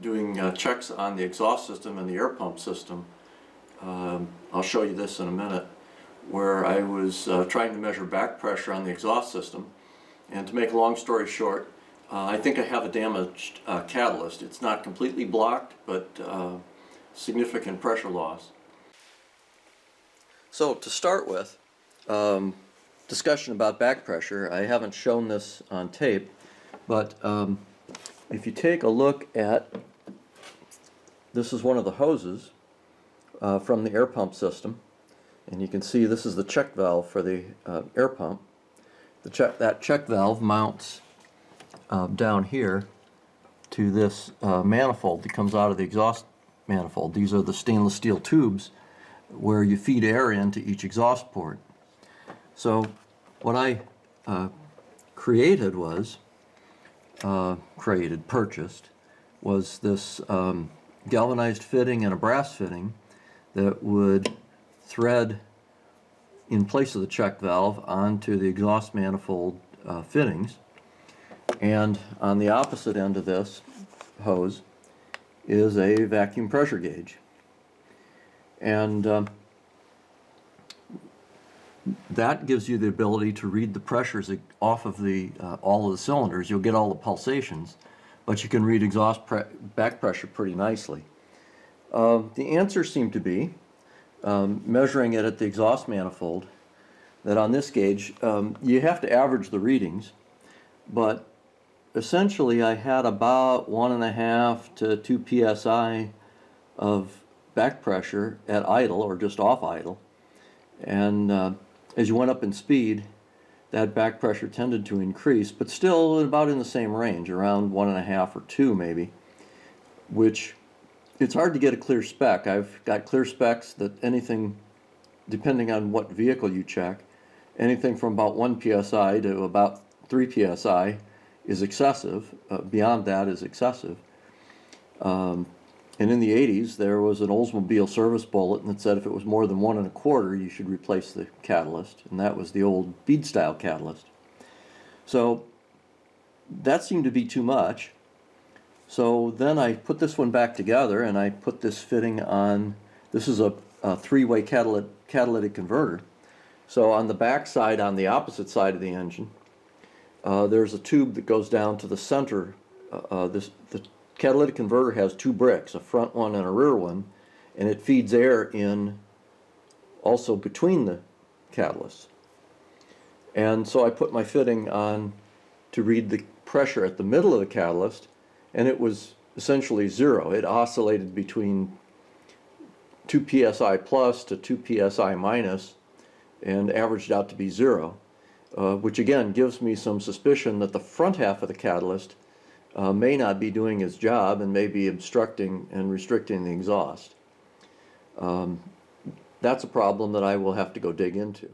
doing checks on the exhaust system and the air pump system. I'll show you this in a minute, where I was trying to measure back pressure on the exhaust system. And to make a long story short, I think I have a damaged catalyst. It's not completely blocked, but significant pressure loss. So to start with, discussion about back pressure. I haven't shown this on tape, but if you take a look at, this is one of the hoses from the air pump system, and you can see this is the check valve for the air pump. That check valve mounts down here to this manifold that comes out of the exhaust manifold. These are the stainless steel tubes where you feed air into each exhaust port. So what I purchased was this galvanized fitting and a brass fitting that would thread in place of the check valve onto the exhaust manifold fittings. And on the opposite end of this hose is a vacuum pressure gauge. And that gives you the ability to read the pressures off of all of the cylinders. You'll get all the pulsations, but you can read back pressure pretty nicely. The answer seemed to be, measuring it at the exhaust manifold, that on this gauge you have to average the readings, but essentially I had about 1.5 to 2 psi of back pressure at idle or just off idle, and as you went up in speed, that back pressure tended to increase, but still about in the same range, around 1.5 or 2 maybe, which it's hard to get a clear spec. I've got clear specs that anything, depending on what vehicle you check, anything from about 1 psi to about 3 psi is excessive. Beyond that is excessive. And in the 80s, there was an Oldsmobile service bulletin that said if it was more than 1.25, you should replace the catalyst, and that was the old bead-style catalyst. So that seemed to be too much. So then I put this one back together, and I put this fitting on. This is a three-way catalytic converter. So on the back side, on the opposite side of the engine, there's a tube that goes down to the center. The catalytic converter has 2 bricks, a front one and a rear one, and it feeds air in also between the catalysts. And so I put my fitting on to read the pressure at the middle of the catalyst, and it was essentially 0. It oscillated between 2 psi plus to 2 psi minus and averaged out to be 0, which again gives me some suspicion that the front half of the catalyst may not be doing its job and may be obstructing and restricting the exhaust. That's a problem that I will have to go dig into.